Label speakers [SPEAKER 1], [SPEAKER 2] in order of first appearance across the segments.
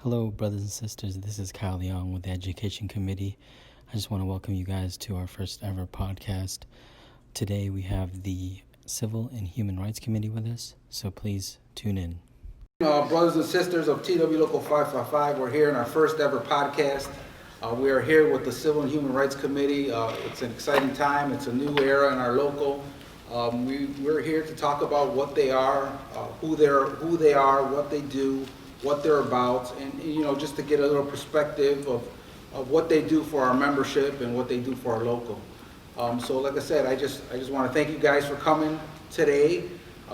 [SPEAKER 1] Hello, brothers and sisters. This is Kyle Young with the Education Committee. I just want to welcome you guys to our first ever podcast. Today we have the Civil and Human Rights Committee with us, so please tune in.
[SPEAKER 2] Brothers and sisters of TWU Local 555, we're here in our first ever podcast. We are here with the Civil and Human Rights Committee. It's an exciting time. It's a new era in our local. We're here to talk about what they are, who they are, what they do, what they're about, and just to get a little perspective of what they do for our membership and what they do for our local. So like I said, I just want to thank you guys for coming today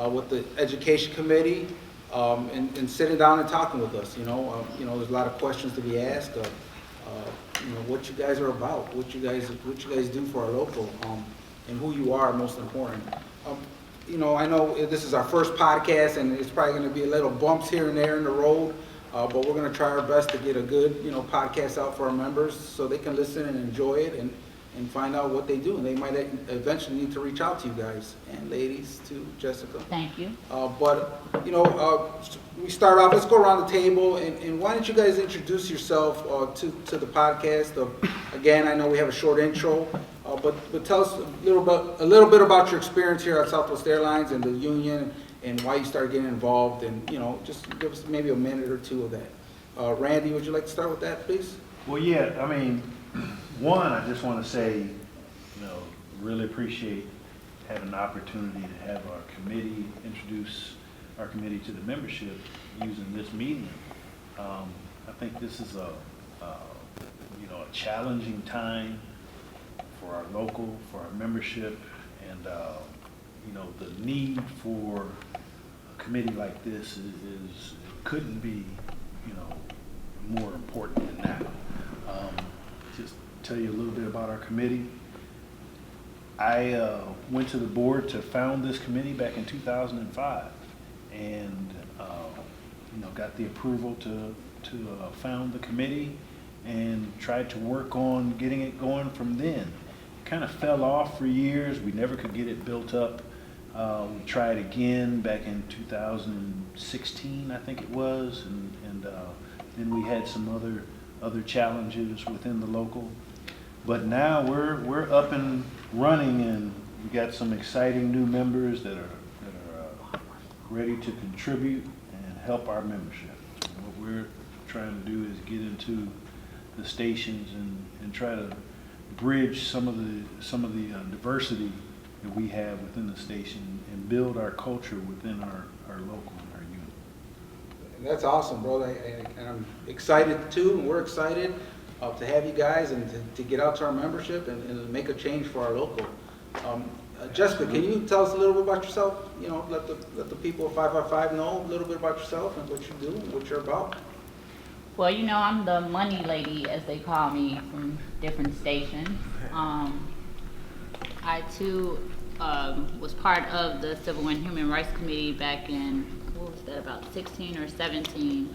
[SPEAKER 2] with the Education Committee and sitting down and talking with us. There's a lot of questions to be asked. What you guys are about, what you guys do for our local, and who you are, most important. I know this is our first podcast, and it's probably going to be a little bumps here and there in the road, but we're going to try our best to get a good, podcast out for our members so they can listen and enjoy it and find out what they do. And they might eventually need to reach out to you guys and ladies too, Jessica.
[SPEAKER 3] Thank you.
[SPEAKER 2] We start off. Let's go around the table, and why don't you guys introduce yourself to the podcast? Again, I know we have a short intro. But tell us a little bit about your experience here at Southwest Airlines and the union, and why you started getting involved, and just give us maybe a minute or two of that. Randy, would you like to start with that, please?
[SPEAKER 4] Well, yeah. One, I just want to say, really appreciate having the opportunity to have our committee introduce our committee to the membership using this medium. I think this is a challenging time for our local, for our membership, and the need for a committee like this couldn't be more important than now. Just tell you a little bit about our committee. I went to the board to found this committee back in 2005, and got the approval to found the committee and tried to work on getting it going from then. Kind of fell off for years. We never could get it built up. We tried again back in 2016, I think it was, and then we had some other challenges within the local. But now we're up and running, and we got some exciting new members that are ready to contribute and help our membership. What we're trying to do is get into the stations and try to bridge some of the diversity that we have within the station and build our culture within our local and our unit.
[SPEAKER 2] That's awesome, brother, and I'm excited too, and we're excited to have you guys and to get out to our membership and make a change for our local. Jessica, can you tell us a little bit about yourself? Let the people of 555 know a little bit about yourself and what you do and what you're about.
[SPEAKER 3] Well, I'm the money lady, as they call me, from different stations. I too was part of the Civil and Human Rights Committee back in, about 16 or 17.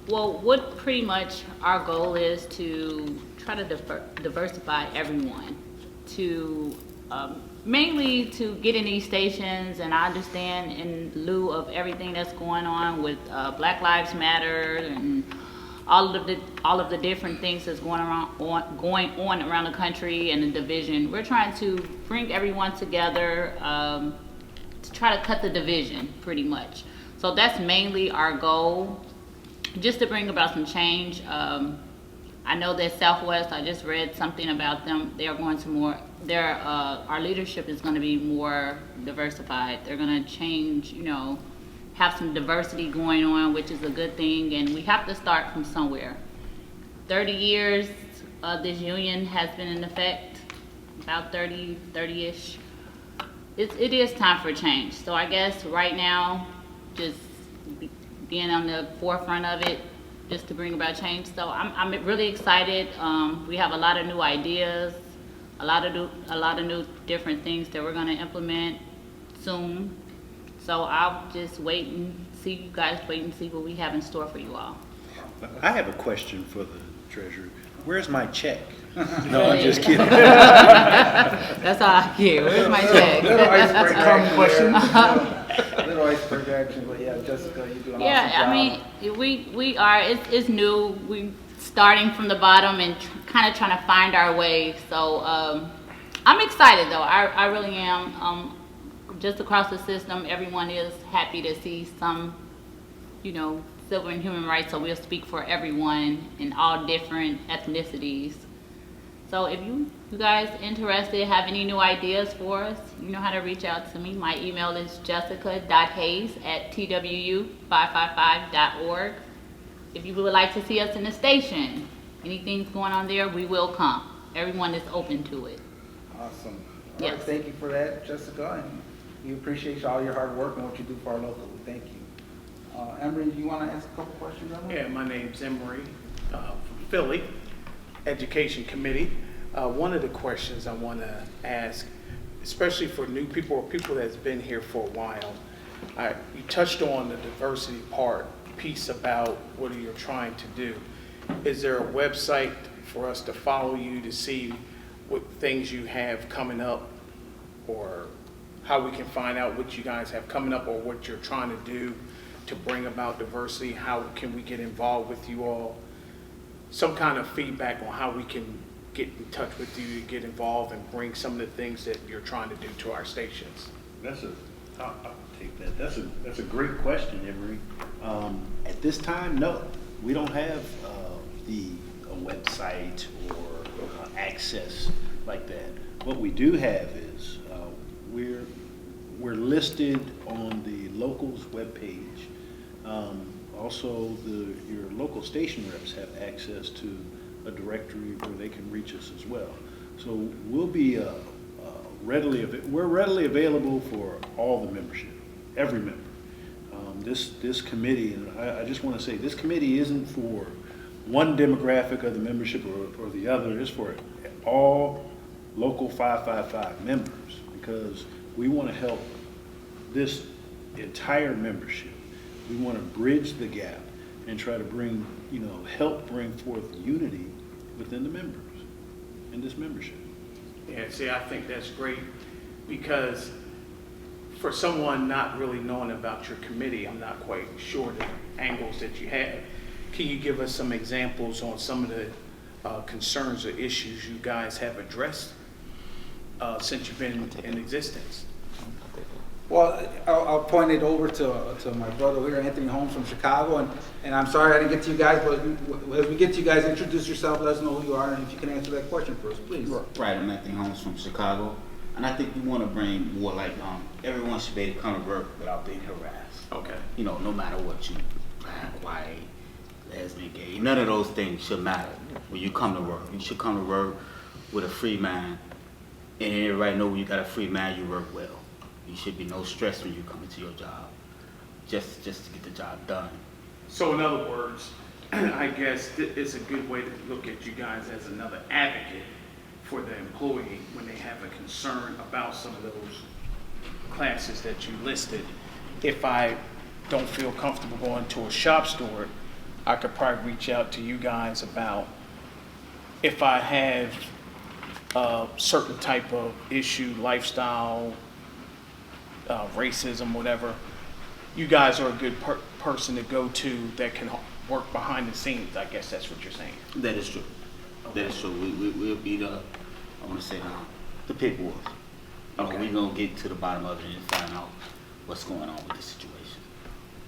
[SPEAKER 3] What pretty much our goal is to try to diversify everyone, to mainly to get in these stations, and I understand in lieu of everything that's going on with Black Lives Matter and all of the different things that's going on around the country and the division. We're trying to bring everyone together to try to cut the division, pretty much. So that's mainly our goal, just to bring about some change. I know that Southwest, I just read something about them. They are going to more, our leadership is going to be more diversified. They're going to change, have some diversity going on, which is a good thing, and we have to start from somewhere. 30 years this union has been in effect, about 30-ish. It is time for change. So I guess right now, just being on the forefront of it, just to bring about change. So I'm really excited. We have a lot of new ideas, a lot of new different things that we're going to implement soon. So I'll just wait and see what we have in store for you all.
[SPEAKER 5] I have a question for the treasurer. Where's my check? No, I'm just kidding.
[SPEAKER 3] That's all I get. Where's my check?
[SPEAKER 2] Little icebreaker.
[SPEAKER 4] Question.
[SPEAKER 2] vice president, but yeah, Jessica, you do an awesome job.
[SPEAKER 3] Yeah, I mean, we are, it's new. We starting from the bottom and kind of trying to find our way. So I'm excited though. I really am. Just across the system, everyone is happy to see some, civil and human rights. So we'll speak for everyone in all different ethnicities. So if you guys interested, have any new ideas for us, you know how to reach out to me. My email is jessica.hayes@twu555.org. If you would like to see us in the station, anything's going on there, we will come. Everyone is open to it.
[SPEAKER 2] Awesome. All right,
[SPEAKER 3] Yes.
[SPEAKER 2] thank you for that, Jessica, and we appreciate all your hard work and what you do for our local. Thank you. Emery, you want to ask a couple questions, Emery?
[SPEAKER 6] Yeah, my name's Emery from Philly, Education Committee. One of the questions I want to ask, especially for new people or people that's been here for a while, you touched on the diversity piece about what you're trying to do. Is there a website for us to follow you to see what things you have coming up, or how we can find out what you guys have coming up or what you're trying to do to bring about diversity? How can we get involved with you all? Some kind of feedback on how we can get in touch with you, get involved, and bring some of the things that you're trying to do to our stations.
[SPEAKER 5] I'll take that. That's a great question, Emery. At this time, no, we don't have a website or access like that. What we do have is we're listed on the locals webpage. Also, your local station reps have access to a directory where they can reach us as well. So we'll be we're readily available for all the membership, every member. This committee, and I just want to say, this committee isn't for one demographic of the membership or the other. It's for all local 555 members, because we want to help this entire membership. We want to bridge the gap and try to help bring forth unity within the members in this membership.
[SPEAKER 6] Yeah, see, I think that's great, because for someone not really knowing about your committee, I'm not quite sure the angles that you have. Can you give us some examples on some of the concerns or issues you guys have addressed since you've been in existence?
[SPEAKER 2] Well, I'll point it over to my brother here, Anthony Holmes from Chicago, and I'm sorry I didn't get to you guys, but as we get to you guys, introduce yourself, let us know who you are, and if you can answer that question for us, please.
[SPEAKER 7] Right, I'm Anthony Holmes from Chicago, and I think we want to bring more like everyone should be able to come to work without being harassed.
[SPEAKER 6] Okay.
[SPEAKER 7] No matter what you black, white, lesbian, gay, none of those things should matter when you come to work. You should come to work with a free mind, and everybody know when you got a free mind, you work well. You should be no stress when you come into your job, just to get the job done.
[SPEAKER 6] So in other words, I guess it's a good way to look at you guys as another advocate for the employee when they have a concern about some of those classes that you listed. If I don't feel comfortable going to a shop store, I could probably reach out to you guys about if I have a certain type of issue, lifestyle, racism, whatever. You guys are a good person to go to that can work behind the scenes. I guess that's what you're saying.
[SPEAKER 7] That is true. Okay. That is true. We'll be the paperwork.
[SPEAKER 6] Okay.
[SPEAKER 7] We're going to get to the bottom of it and find out what's going on with this situation.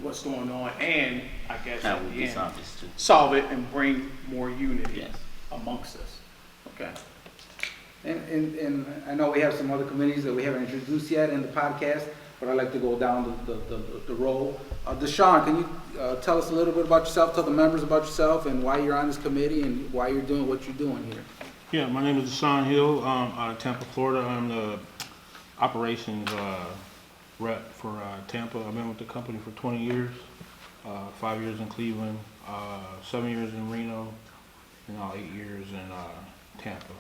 [SPEAKER 6] What's going on, and I guess
[SPEAKER 7] How
[SPEAKER 6] at
[SPEAKER 7] we
[SPEAKER 6] the
[SPEAKER 7] can
[SPEAKER 6] end,
[SPEAKER 7] solve this too.
[SPEAKER 6] solve it and bring more unity
[SPEAKER 7] Yes.
[SPEAKER 6] amongst us. Okay.
[SPEAKER 2] And I know we have some other committees that we haven't introduced yet in the podcast, but I'd like to go down the roll. Deshaun, can you tell us a little bit about yourself, tell the members about yourself and why you're on this committee and why you're doing what you're doing here?
[SPEAKER 8] Yeah, my name is Deshaun Hill, out of Tampa, Florida. I'm the operations rep for Tampa. I've been with the company for 20 years, 5 years in Cleveland, 7 years in Reno, and now 8 years in Tampa.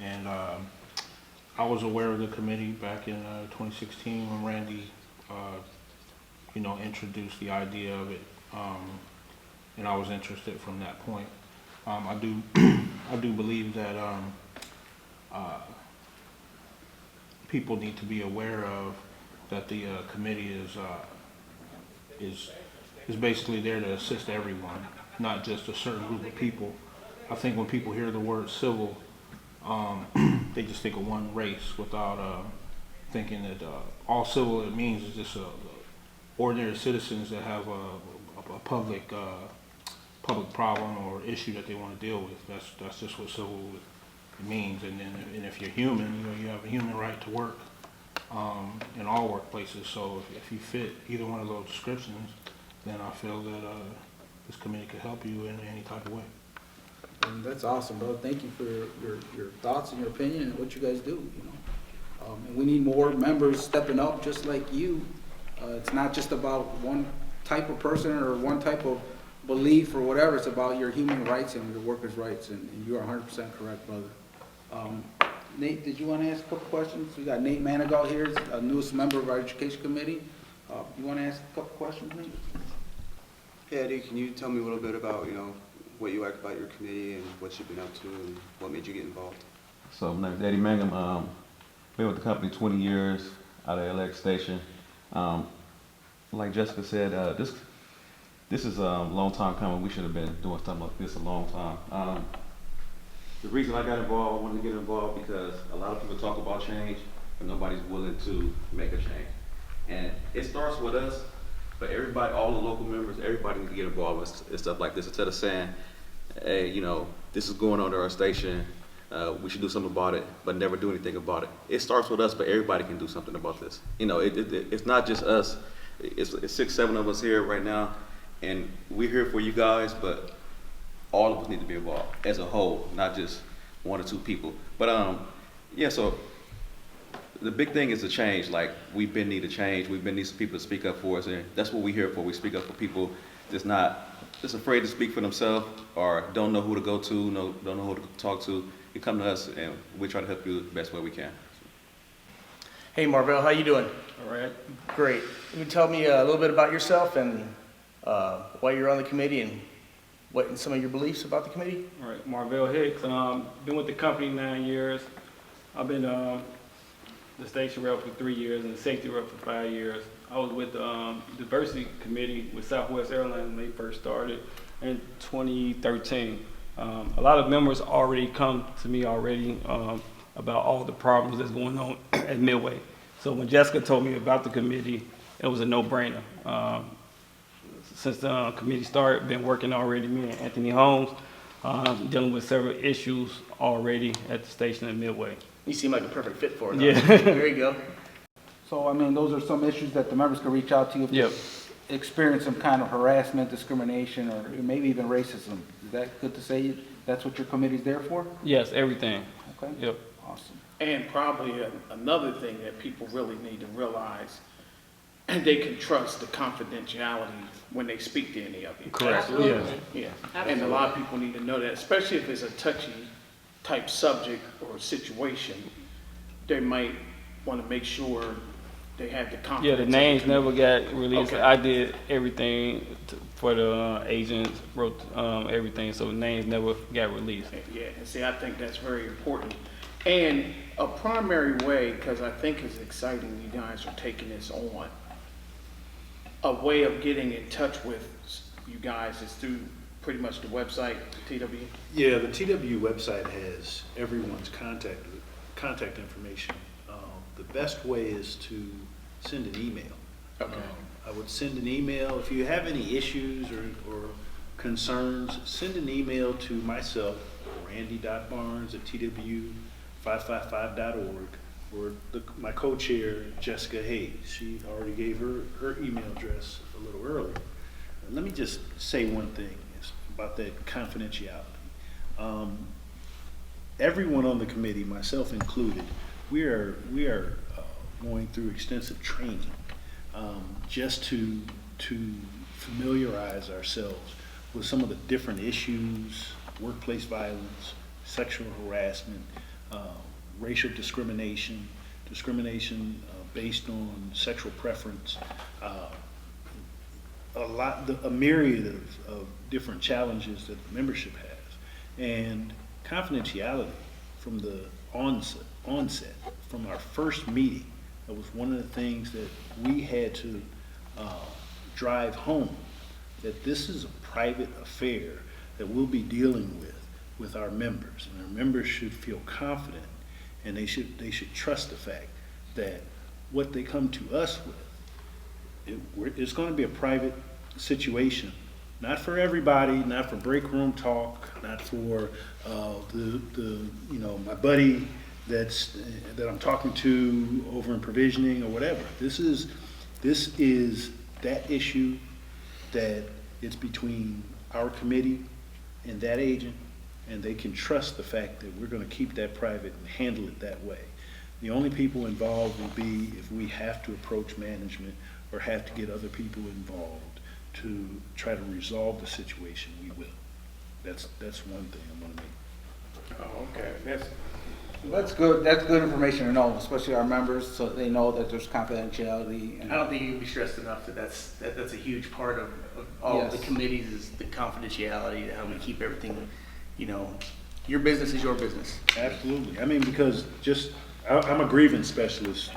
[SPEAKER 8] And I was aware of the committee back in 2016 when Randy, introduced the idea of it, and I was interested from that point. I do believe that people need to be aware of that the committee is is basically there to assist everyone, not just a certain group of people. I think when people hear the word civil, they just think of one race without thinking that all civil it means is just ordinary citizens that have a public problem or issue that they want to deal with. That's just what civil means. And then, and if you're human, you know, you have a human right to work in all workplaces. So if you fit either one of those descriptions, then I feel that this committee could help you in any type of way.
[SPEAKER 2] And that's awesome, bro. Thank you for your thoughts and your opinion and what you guys do, you know. And we need more members stepping up just like you. It's not just about one type of person or one type of belief or whatever. It's about your human rights and your workers' rights, and you are 100% correct, brother. Nate, did you want to ask a couple questions? We got Nate Manigault here, he's the newest member of our education committee. You want to ask a couple questions, Nate?
[SPEAKER 9] Hey Eddie, can you tell me a little bit about, you know, what you like about your committee and what you've been up to and what made you get involved?
[SPEAKER 10] So my name is Eddie Mangum. Been with the company 20 years out of LX Station. Like Jessica said, this is a long time coming. We should have been doing something like this a long time. The reason I got involved, I wanted to get involved because a lot of people talk about change, but nobody's willing to make a change. And it starts with us, but everybody, all the local members, everybody needs to get involved in stuff like this. Instead of saying, hey, you know, this is going on at our station, we should do something about it, but never do anything about it. It starts with us, but everybody can do something about this. You know, it's not just us. It's 6, 7 of us here right now, and we're here for you guys, but all of us need to be involved as a whole, not just 1 or 2 people. But yeah, so the big thing is the change. Like, we've been need a change. We've been need some people to speak up for us, and that's what we're here for. We speak up for people that's not just afraid to speak for themselves or don't know who to go to, don't know who to talk to. You come to us, and we try to help you the best way we can.
[SPEAKER 11] Hey Marvell, how you doing?
[SPEAKER 12] All right.
[SPEAKER 11] Great. Can you tell me a little bit about yourself and why you're on the committee and what and some of your beliefs about the committee?
[SPEAKER 12] All right. Marvell Hicks. Been with the company 9 years. I've been the station rep for 3 years and the safety rep for 5 years. I was with the diversity committee with Southwest Airlines when they first started in 2013. A lot of members already come to me already about all the problems that's going on at Midway. So when Jessica told me about the committee, it was a no-brainer. Since the committee started, been working already, me and Anthony Holmes, dealing with several issues already at the station at Midway.
[SPEAKER 11] You seem like a perfect fit for it.
[SPEAKER 12] Yeah.
[SPEAKER 11] There you go.
[SPEAKER 2] So, I mean, those are some issues that the members can reach out to you if
[SPEAKER 12] Yep.
[SPEAKER 2] they experience some kind of harassment, discrimination, or maybe even racism. Is that good to say that's what your committee's there for?
[SPEAKER 12] Yes, everything.
[SPEAKER 2] Okay.
[SPEAKER 12] Yep.
[SPEAKER 2] Awesome.
[SPEAKER 6] And probably another thing that people really need to realize, and they can trust the confidentiality when they speak to any of you.
[SPEAKER 12] Correct.
[SPEAKER 3] Absolutely.
[SPEAKER 6] Yeah, and a
[SPEAKER 3] Absolutely.
[SPEAKER 6] lot of people need to know that, especially if it's a touchy type subject or situation, they might want to make sure they have the confidence.
[SPEAKER 12] Yeah, the names never got released.
[SPEAKER 6] Okay.
[SPEAKER 12] I did everything for the agents, wrote everything, so the names never got released.
[SPEAKER 6] Yeah, and see, I think that's very important. And a primary way, because I think it's exciting you guys are taking this on, a way of getting in touch with you guys is through pretty much the website, TWU?
[SPEAKER 4] Yeah, the TWU website has everyone's contact information. The best way is to send an email.
[SPEAKER 6] Okay.
[SPEAKER 4] I would send an email. If you have any issues or concerns, send an email to myself, randy.barnes@twu555.org, or my co-chair, Jessica Hayes. She already gave her email address a little earlier. Let me just say one thing about that confidentiality. Everyone on the committee, myself included, we are going through extensive training just to familiarize ourselves with some of the different issues: workplace violence, sexual harassment, racial discrimination, based on sexual preference, a myriad of different challenges that the membership has. And confidentiality from the onset, from our first meeting, that was one of the things that we had to drive home that this is a private affair that we'll be dealing with our members. And our members should feel confident, and they should trust the fact that what they come to us with, it's going to be a private situation. Not for everybody, not for break room talk, not for my buddy that I'm talking to over in provisioning or whatever. This is that issue that it's between our committee and that agent, and they can trust the fact that we're going to keep that private and handle it that way. The only people involved will be if we have to approach management or have to get other people involved to try to resolve the situation, we will. That's one thing I'm going to make.
[SPEAKER 6] Oh, okay.
[SPEAKER 2] That's good. That's good information to know, especially our members, so they know that there's confidentiality. And
[SPEAKER 11] I don't think it can be stressed enough that that's a huge part of all of the
[SPEAKER 2] Yes.
[SPEAKER 11] committees is the confidentiality, how we keep everything, your business is your business.
[SPEAKER 4] Absolutely. I mean, because I'm a grievance specialist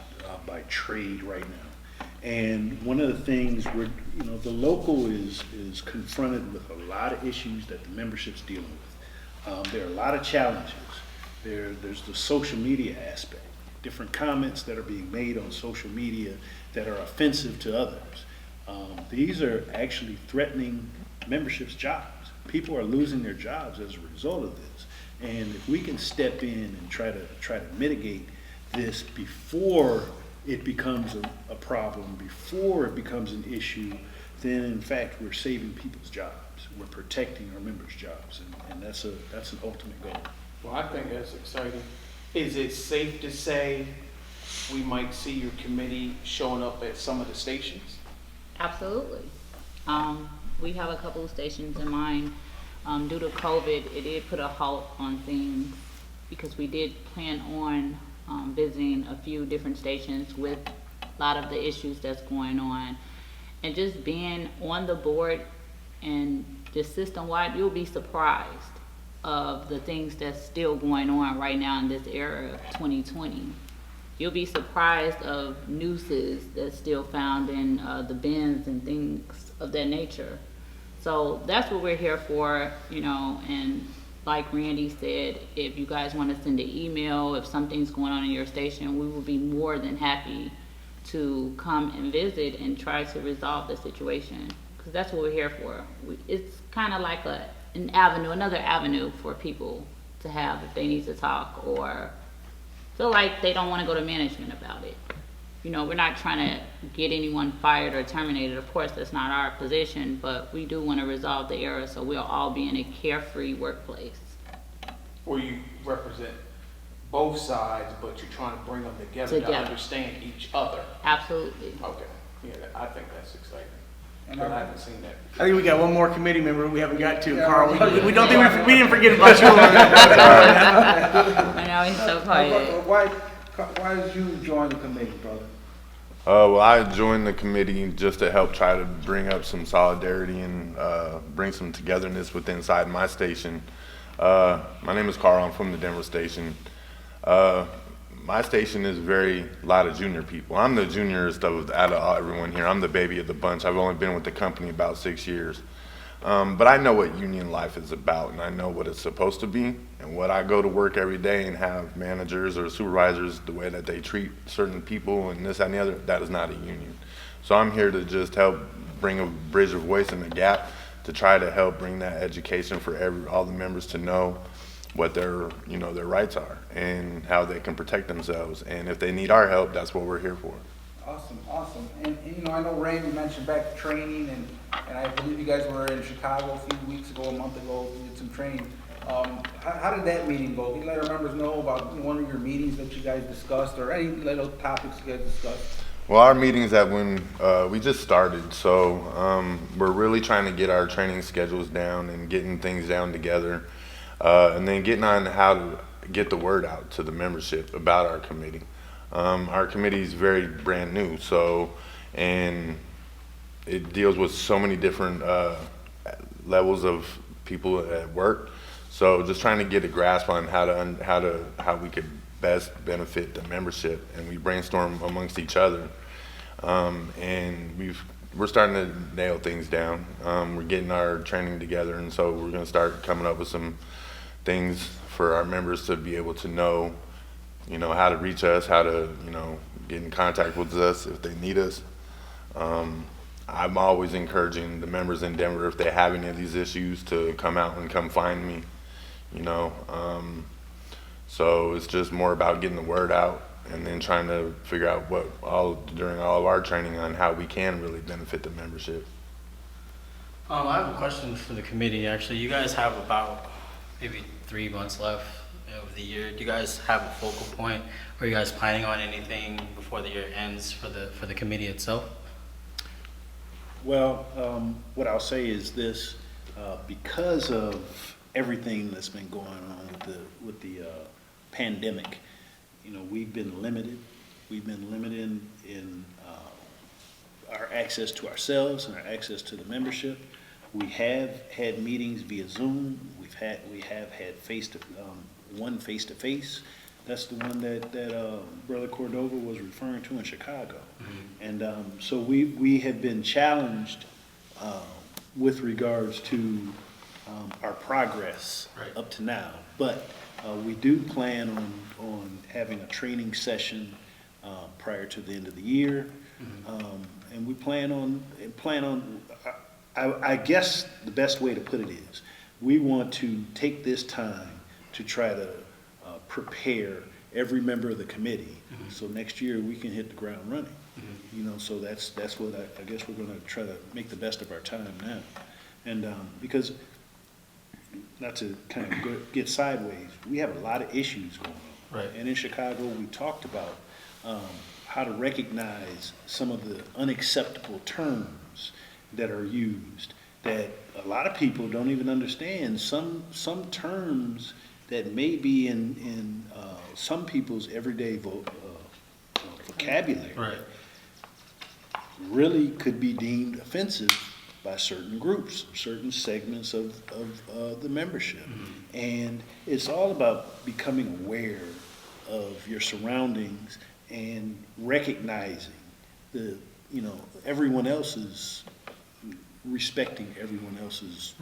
[SPEAKER 4] by trade right now. And one of the things the local is confronted with a lot of issues that the membership's dealing with. There are a lot of challenges. There's the social media aspect, different comments that are being made on social media that are offensive to others. These are actually threatening membership's jobs. People are losing their jobs as a result of this. And if we can step in and try to mitigate this before it becomes a problem, before it becomes an issue, then in fact we're saving people's jobs. We're protecting our members' jobs, and that's an ultimate goal.
[SPEAKER 6] Well, I think that's exciting. Is it safe to say we might see your committee showing up at some of the stations?
[SPEAKER 3] Absolutely. We have a couple of stations in mind. Due to COVID, it did put a halt on things because we did plan on visiting a few different stations with a lot of the issues that's going on. And just being on the board and just system-wide, you'll be surprised of the things that's still going on right now in this era of 2020. You'll be surprised of nooses that's still found in the bins and things of that nature. So that's what we're here for, and like Randy said, if you guys want to send an email, if something's going on in your station, we will be more than happy to come and visit and try to resolve the situation, because that's what we're here for. It's kind of like another avenue for people to have if they need to talk or feel like they don't want to go to management about it. We're not trying to get anyone fired or terminated. Of course, that's not our position, but we do want to resolve the error so we'll all be in a carefree workplace.
[SPEAKER 6] Where you represent both sides, but you're trying to bring them together to understand each other.
[SPEAKER 3] Absolutely.
[SPEAKER 6] Okay. Yeah, I think that's exciting.
[SPEAKER 2] And
[SPEAKER 6] But I haven't seen that.
[SPEAKER 11] I think we got one more committee member we haven't got to,
[SPEAKER 2] Yeah.
[SPEAKER 11] Carl. We don't think we didn't forget about you.
[SPEAKER 3] I know, he's so quiet.
[SPEAKER 2] Why did you join the committee, brother?
[SPEAKER 13] Well, I joined the committee just to help try to bring up some solidarity and bring some togetherness within inside my station. My name is Carl. I'm from the Denver station. My station is a lot of junior people. I'm the juniorest out of everyone here. I'm the baby of the bunch. I've only been with the company about 6 years. But I know what union life is about, and I know what it's supposed to be. And what I go to work every day and have managers or supervisors, the way that they treat certain people and this, that, and the other, that is not a union. So I'm here to just help bring a bridge of voice in the gap to try to help bring that education for all the members to know what their rights are and how they can protect themselves. And if they need our help, that's what we're here for.
[SPEAKER 2] Awesome. And I know Randy mentioned back to training, and I believe you guys were in Chicago a few weeks ago, a month ago, we did some training. How did that meeting go? Can you let our members know about one of your meetings that you guys discussed, or any little topics you guys discussed?
[SPEAKER 13] Well, our meetings we just started, so we're really trying to get our training schedules down and getting things down together, and then getting on how to get the word out to the membership about our committee. Our committee is very brand new, and it deals with so many different levels of people at work. So just trying to get a grasp on how we could best benefit the membership, and we brainstorm amongst each other. And we've we're starting to nail things down. We're getting our training together, and so we're gonna start coming up with some things for our members to be able to know, how to reach us, how to, get in contact with us if they need us. I'm always encouraging the members in Denver, if they have any of these issues, to come out and come find me, So it's just more about getting the word out and then trying to figure out during all of our training on how we can really benefit the membership.
[SPEAKER 1] I have a question for the committee, actually. You guys have about maybe 3 months left of the year. Do you guys have a focal point? Are you guys planning on anything before the year ends for the committee itself?
[SPEAKER 4] Well, what I'll say is this, because of everything that's been going on with the pandemic, we've been limited. We've been limited in our access to ourselves and our access to the membership. We have had meetings via Zoom. We have had one face-to-face. That's the one that Brother Cordova was referring to in Chicago. Mm-hmm. And so we have been challenged with regards to our progress up to now. But we do plan on having a training session prior to the end of the year. Mm-hmm. And we plan on, I guess the best way to put it is, we want to take this time to try to prepare every member of the committee. Mm-hmm. So next year we can hit the ground running. Mm-hmm. So that's what I guess we're going to try to make the best of our time now. And because, not to kind of get sideways, we have a lot of issues going on. Right. And in Chicago, we talked about how to recognize some of the unacceptable terms that are used that a lot of people don't even understand. Some terms that may be in some people's everyday vocabulary really could be deemed offensive by certain groups, certain segments of the membership. Mm-hmm. And it's all about becoming aware of your surroundings and recognizing everyone else's, respecting everyone else's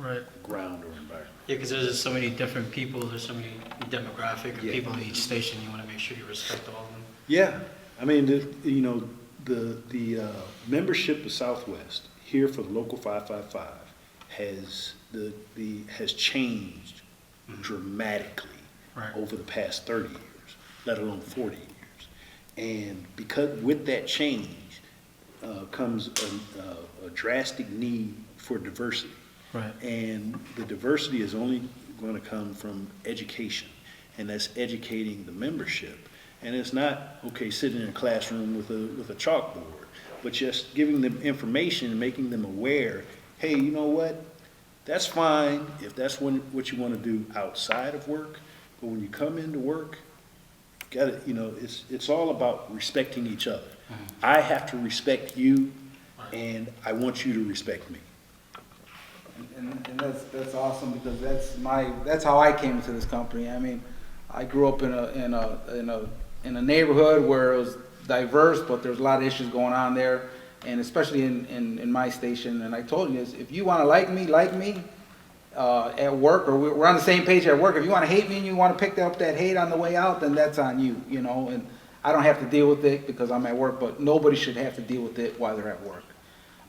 [SPEAKER 4] ground or environment.
[SPEAKER 1] Yeah, because there's so many different people, there's so many demographic of people in each station. You want to make sure you respect all of them.
[SPEAKER 4] Yeah, I mean, the membership of Southwest here for the local 555 has changed dramatically over the past 30 years, let alone 40 years. And because with that change comes a drastic need for diversity. Right. And the diversity is only going to come from education, and that's educating the membership. And it's not, sitting in a classroom with a chalkboard, but just giving them information and making them aware, hey, you know what? That's fine if that's what you want to do outside of work, but when you come into work, it's all about respecting each other. Mm-hmm. I have to respect you, and I want you to respect me.
[SPEAKER 2] And that's awesome, because that's how I came into this company. I mean, I grew up in a neighborhood where it was diverse, but there's a lot of issues going on there, and especially in my station. And I told you this: if you want to like me at work, or we're on the same page at work. If you want to hate me and you want to pick up that hate on the way out, then that's on you, And I don't have to deal with it because I'm at work, but nobody should have to deal with it while they're at work.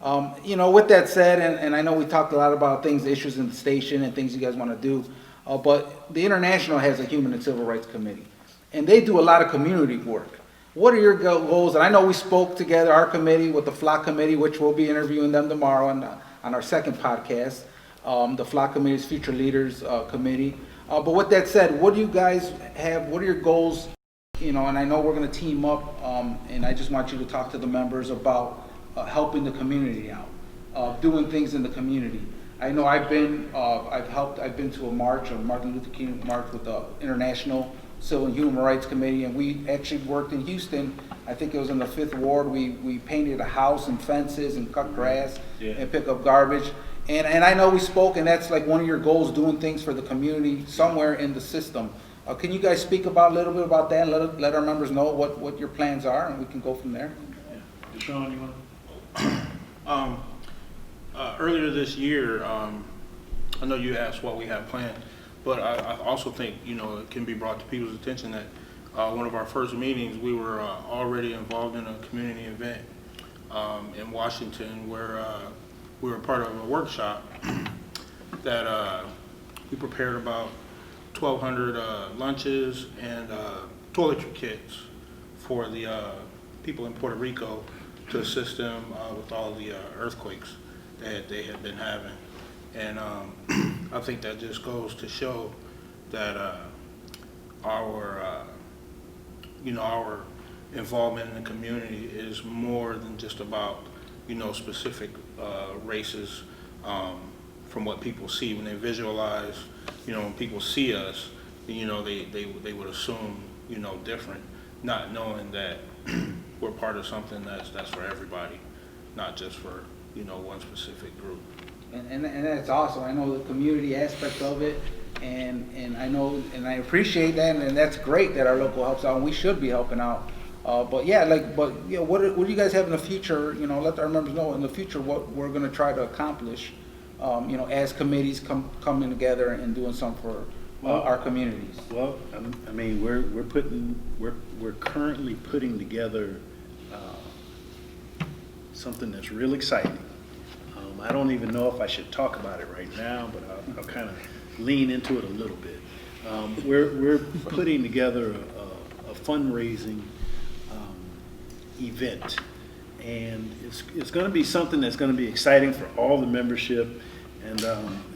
[SPEAKER 2] With that said, and I know we talked a lot about issues in the station and things you guys want to do, but the International has a Human and Civil Rights Committee, and they do a lot of community work. What are your goals? And I know we spoke together, our committee, with the FLOC committee, which we'll be interviewing them tomorrow on our second podcast, the FLOC committee's Future Leaders Committee. But with that said, what do you guys have? What are your goals? And I know we're going to team up, and I just want you to talk to the members about helping the community out, doing things in the community. I know I've been to a Martin Luther King march with the International Civil and Human Rights Committee, and we actually worked in Houston. I think it was in the 5th Ward. We painted a house and fences and cut grass and pick up garbage. And I know we spoke, and that's like one of your goals, doing things for the community somewhere in the system. Can you guys speak a little bit about that and let our members know what your plans are, and we can go from there?
[SPEAKER 4] Yeah. Deshaun, you want to?
[SPEAKER 8] Earlier this year, I know you asked what we have planned, but I also think, it can be brought to people's attention that one of our first meetings, we were already involved in a community event in Washington where we were part of a workshop that we prepared about 1,200 lunches and toiletry kits for the people in Puerto Rico to assist them with all the earthquakes that they had been having. And I think that just goes to show that our involvement in the community is more than just about, specific races. From what people see when they visualize, when people see us, they would assume, different, not knowing that we're part of something that's for everybody, not just for, one specific group.
[SPEAKER 2] And that's awesome. I know the community aspect of it, and I know, and I appreciate that, and that's great that our local helps out, and we should be helping out. What do you guys have in the future? Let our members know in the future what we're going to try to accomplish. As committees coming together and doing something for our communities.
[SPEAKER 5] Well, I mean, we're currently putting together something that's real exciting. I don't even know if I should talk about it right now, but I'll kind of lean into it a little bit. We're putting together a fundraising event, and it's going to be something that's going to be exciting for all the membership, and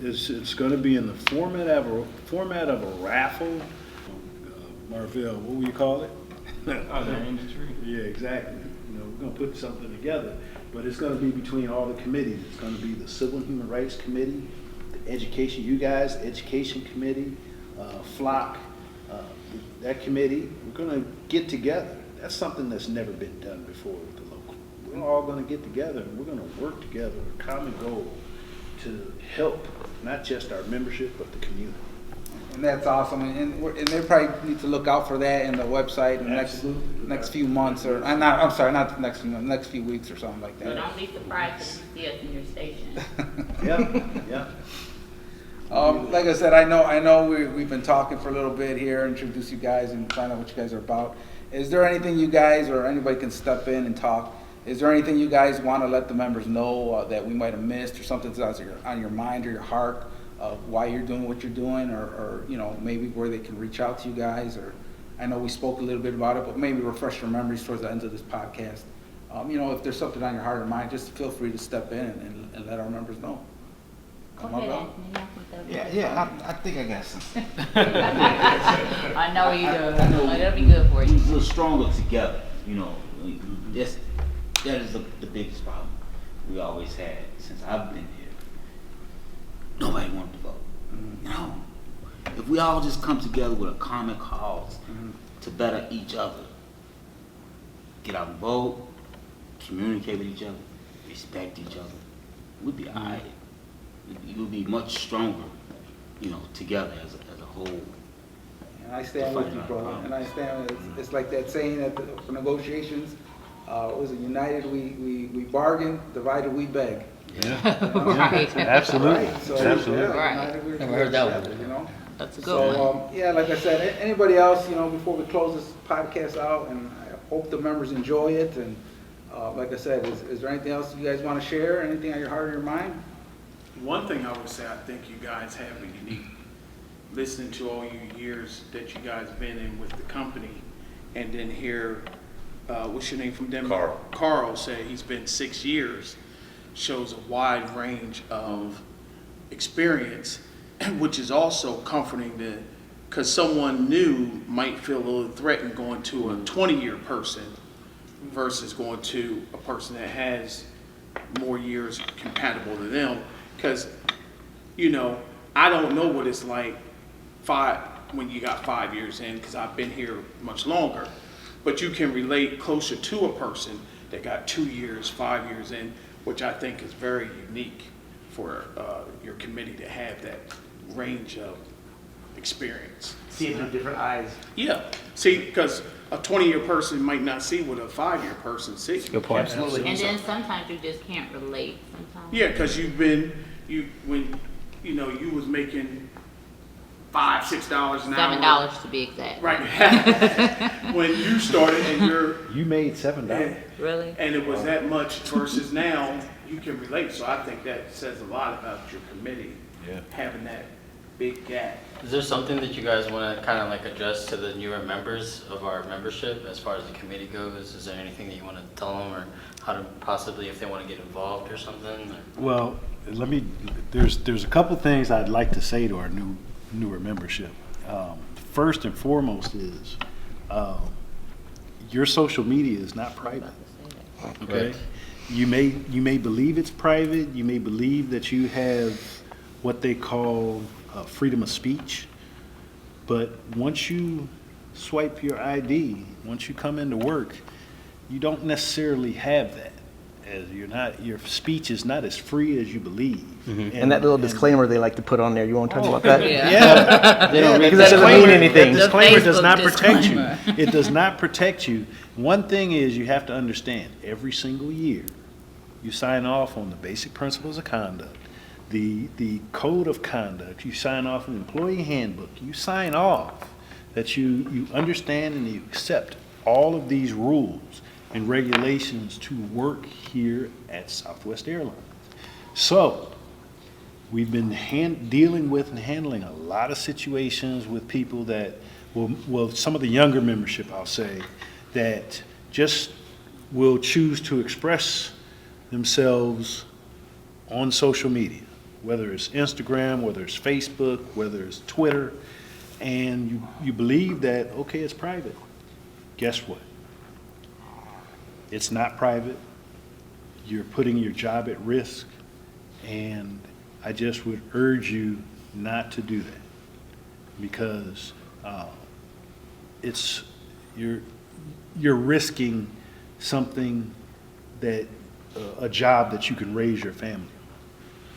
[SPEAKER 5] it's going to be in the format of a raffle. Marvell, what will you call it?
[SPEAKER 12] The industry.
[SPEAKER 5] Yeah, exactly. We're going to put something together, but it's going to be between all the committees. It's going to be the Civil and Human Rights Committee, the Education, you guys, Education Committee, FLOC, that committee. We're going to get together. That's something that's never been done before with the local. We're all going to get together and we're going to work together, a common goal to help not just our membership, but the community.
[SPEAKER 2] And that's awesome, and they probably need to look out for that in the website in the next few months, or not the next few months, next few weeks or something like
[SPEAKER 3] So
[SPEAKER 2] that.
[SPEAKER 3] don't be surprised if you see us in your station.
[SPEAKER 5] Yeah.
[SPEAKER 2] Like I said, I know we've been talking for a little bit here, introduce you guys and find out what you guys are about. Is there anything you guys or anybody can step in and talk? Is there anything you guys want to let the members know that we might have missed, or something that's on your mind or your heart of why you're doing what you're doing, or maybe where they can reach out to you guys? Or I know we spoke a little bit about it, but maybe refresh your memories towards the end of this podcast. If there's something on your heart or mind, just feel free to step in and let our members know.
[SPEAKER 3] Go ahead, Anthony.
[SPEAKER 7] Yeah, I think I got something.
[SPEAKER 3] I know you do. It'll be good for you.
[SPEAKER 7] We're stronger together, that is the biggest problem we always had since I've been here. Nobody wanted to vote. If we all just come together with a common cause to better each other, get out and vote, communicate with each other, respect each other, we'd be all right. We'll be much stronger, together as a whole.
[SPEAKER 2] And I stand with you, brother. And I stand. It's like that saying for negotiations. Was it united we bargain, divided we beg.
[SPEAKER 5] Yeah.
[SPEAKER 3] Right.
[SPEAKER 5] Absolutely.
[SPEAKER 2] Right. So,
[SPEAKER 5] Absolutely.
[SPEAKER 2] Yeah,
[SPEAKER 3] Right.
[SPEAKER 2] united we
[SPEAKER 1] Never heard that
[SPEAKER 2] together,
[SPEAKER 1] one.
[SPEAKER 3] That's a good one.
[SPEAKER 2] Like I said, anybody else, before we close this podcast out, and I hope the members enjoy it. And like I said, is there anything else you guys want to share? Anything on your heart or your mind?
[SPEAKER 6] One thing I would say, I think you guys have a unique, listening to all you years that you guys been in with the company, and then hear, what's your name from Denver? Carl said he's been 6 years, shows a wide range of experience, which is also comforting because someone new might feel a little threatened going to a 20-year person versus going to a person that has more years compatible to them. Because, I don't know what it's like when you got 5 years in, because I've been here much longer. But you can relate closer to a person that got 2 years, 5 years in, which I think is very unique for your committee to have that range of experience.
[SPEAKER 11] See it through different eyes.
[SPEAKER 6] Yeah, see, because a 20-year person might not see what a 5-year person sees.
[SPEAKER 11] Good point.
[SPEAKER 6] Absolutely.
[SPEAKER 3] And then sometimes you just can't relate sometimes.
[SPEAKER 6] Yeah, because when you was making $5, $6 an hour.
[SPEAKER 3] $7 to be exact.
[SPEAKER 6] Right. When you started and
[SPEAKER 4] You made $7.
[SPEAKER 3] Really?
[SPEAKER 6] and it was that much versus now, you can relate. So I think that says a lot about your committee.
[SPEAKER 4] Yeah.
[SPEAKER 6] Having that big gap.
[SPEAKER 1] Is there something that you guys want to kind of like address to the newer members of our membership as far as the committee goes? Is there anything that you want to tell them, or how to possibly, if they want to get involved or something? Or?
[SPEAKER 4] Well, there's a couple things I'd like to say to our newer membership. First and foremost is your social media is not private. Okay, you may believe it's private. You may believe that you have what they call freedom of speech, but once you swipe your ID, once you come into work, you don't necessarily have that. As your speech is not as free as you believe.
[SPEAKER 11] And that little disclaimer they like to put on there, you want to talk about that?
[SPEAKER 4] Yeah.
[SPEAKER 11] They don't because that doesn't mean anything.
[SPEAKER 4] That disclaimer does
[SPEAKER 3] Facebook
[SPEAKER 4] not protect
[SPEAKER 3] disclaimer.
[SPEAKER 4] you. It does not protect you. One thing is you have to understand, every single year, you sign off on the basic principles of conduct, the code of conduct, you sign off an employee handbook, you sign off that you understand and you accept all of these rules and regulations to work here at Southwest Airlines. So, we've been dealing with and handling a lot of situations with people that, well, some of the younger membership, I'll say, that just will choose to express themselves on social media, whether it's Instagram, whether it's Facebook, whether it's Twitter, and you believe that, okay, it's private. Guess what? It's not private. You're putting your job at risk, and I just would urge you not to do that, because you're risking something that a job that you can raise your family.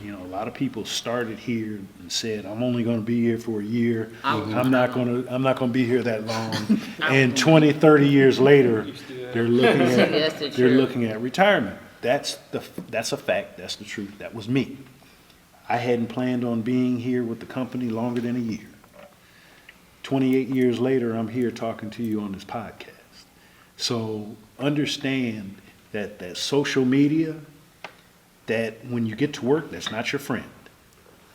[SPEAKER 4] You know, a lot of people started here and said, "I'm only going to be here for a year. I'm not going to be here that long." And 20, 30 years later, they're looking at retirement. That's a fact. That's the truth. That was me. I hadn't planned on being here with the company longer than a year. 28 years later, I'm here talking to you on this podcast. So understand that social media, that when you get to work, that's not your friend.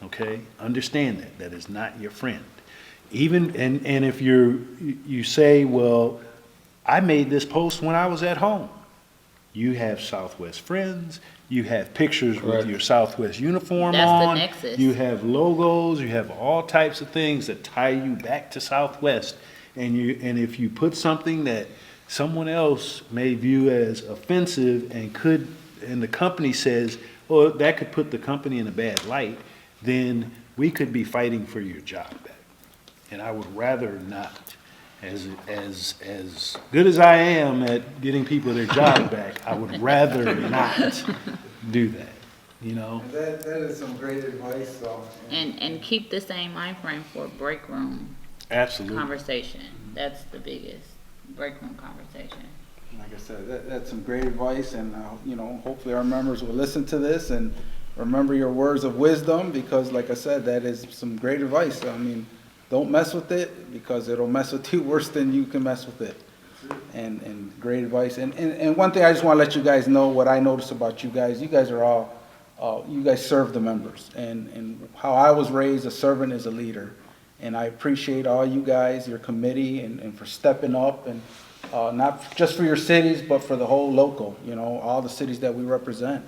[SPEAKER 4] Okay? Understand that is not your friend. Even and if you say, well, I made this post when I was at home. You have Southwest friends, you have pictures with your Southwest uniform
[SPEAKER 3] That's
[SPEAKER 4] on.
[SPEAKER 3] the nexus.
[SPEAKER 4] You have logos, you have all types of things that tie you back to Southwest. And if you put something that someone else may view as offensive and the company says, oh, that could put the company in a bad light, then we could be fighting for your job back. And I would rather not. As good as I am at getting people their job back, I would rather not do that, you know?
[SPEAKER 2] That is some great advice, so.
[SPEAKER 3] And keep the same mind frame for break room
[SPEAKER 4] Absolutely.
[SPEAKER 3] conversation. That's the biggest, break room conversation.
[SPEAKER 2] Like I said, that's some great advice, and hopefully our members will listen to this and remember your words of wisdom, because like I said, that is some great advice. I mean, don't mess with it, because it'll mess with you worse than you can mess with it. And great advice. And one thing I just want to let you guys know, what I noticed about you guys are all, you guys serve the members. And how I was raised, a servant is a leader. And I appreciate all you guys, your committee, and for stepping up, and not just for your cities, but for the whole local, all the cities that we represent.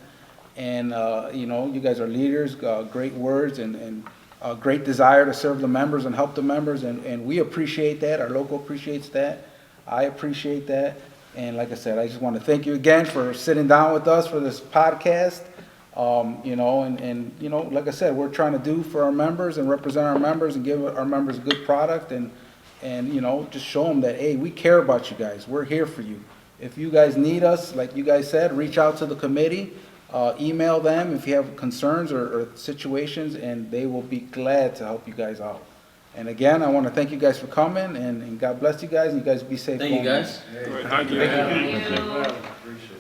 [SPEAKER 2] And, you guys are leaders, great words, and a great desire to serve the members and help the members, and we appreciate that. Our local appreciates that. I appreciate that. And like I said, I just want to thank you again for sitting down with us for this podcast. Like I said, we're trying to do for our members and represent our members and give our members a good product, and just show them that, hey, we care about you guys. We're here for you. If you guys need us, like you guys said, reach out to the committee. Email them if you have concerns or situations, and they will be glad to help you guys out. And again, I want to thank you guys for coming, and God bless you guys, and you guys be safe.
[SPEAKER 1] Thank you
[SPEAKER 2] going
[SPEAKER 1] guys.
[SPEAKER 12] Thank you.
[SPEAKER 3] Thank you.
[SPEAKER 4] Appreciate it.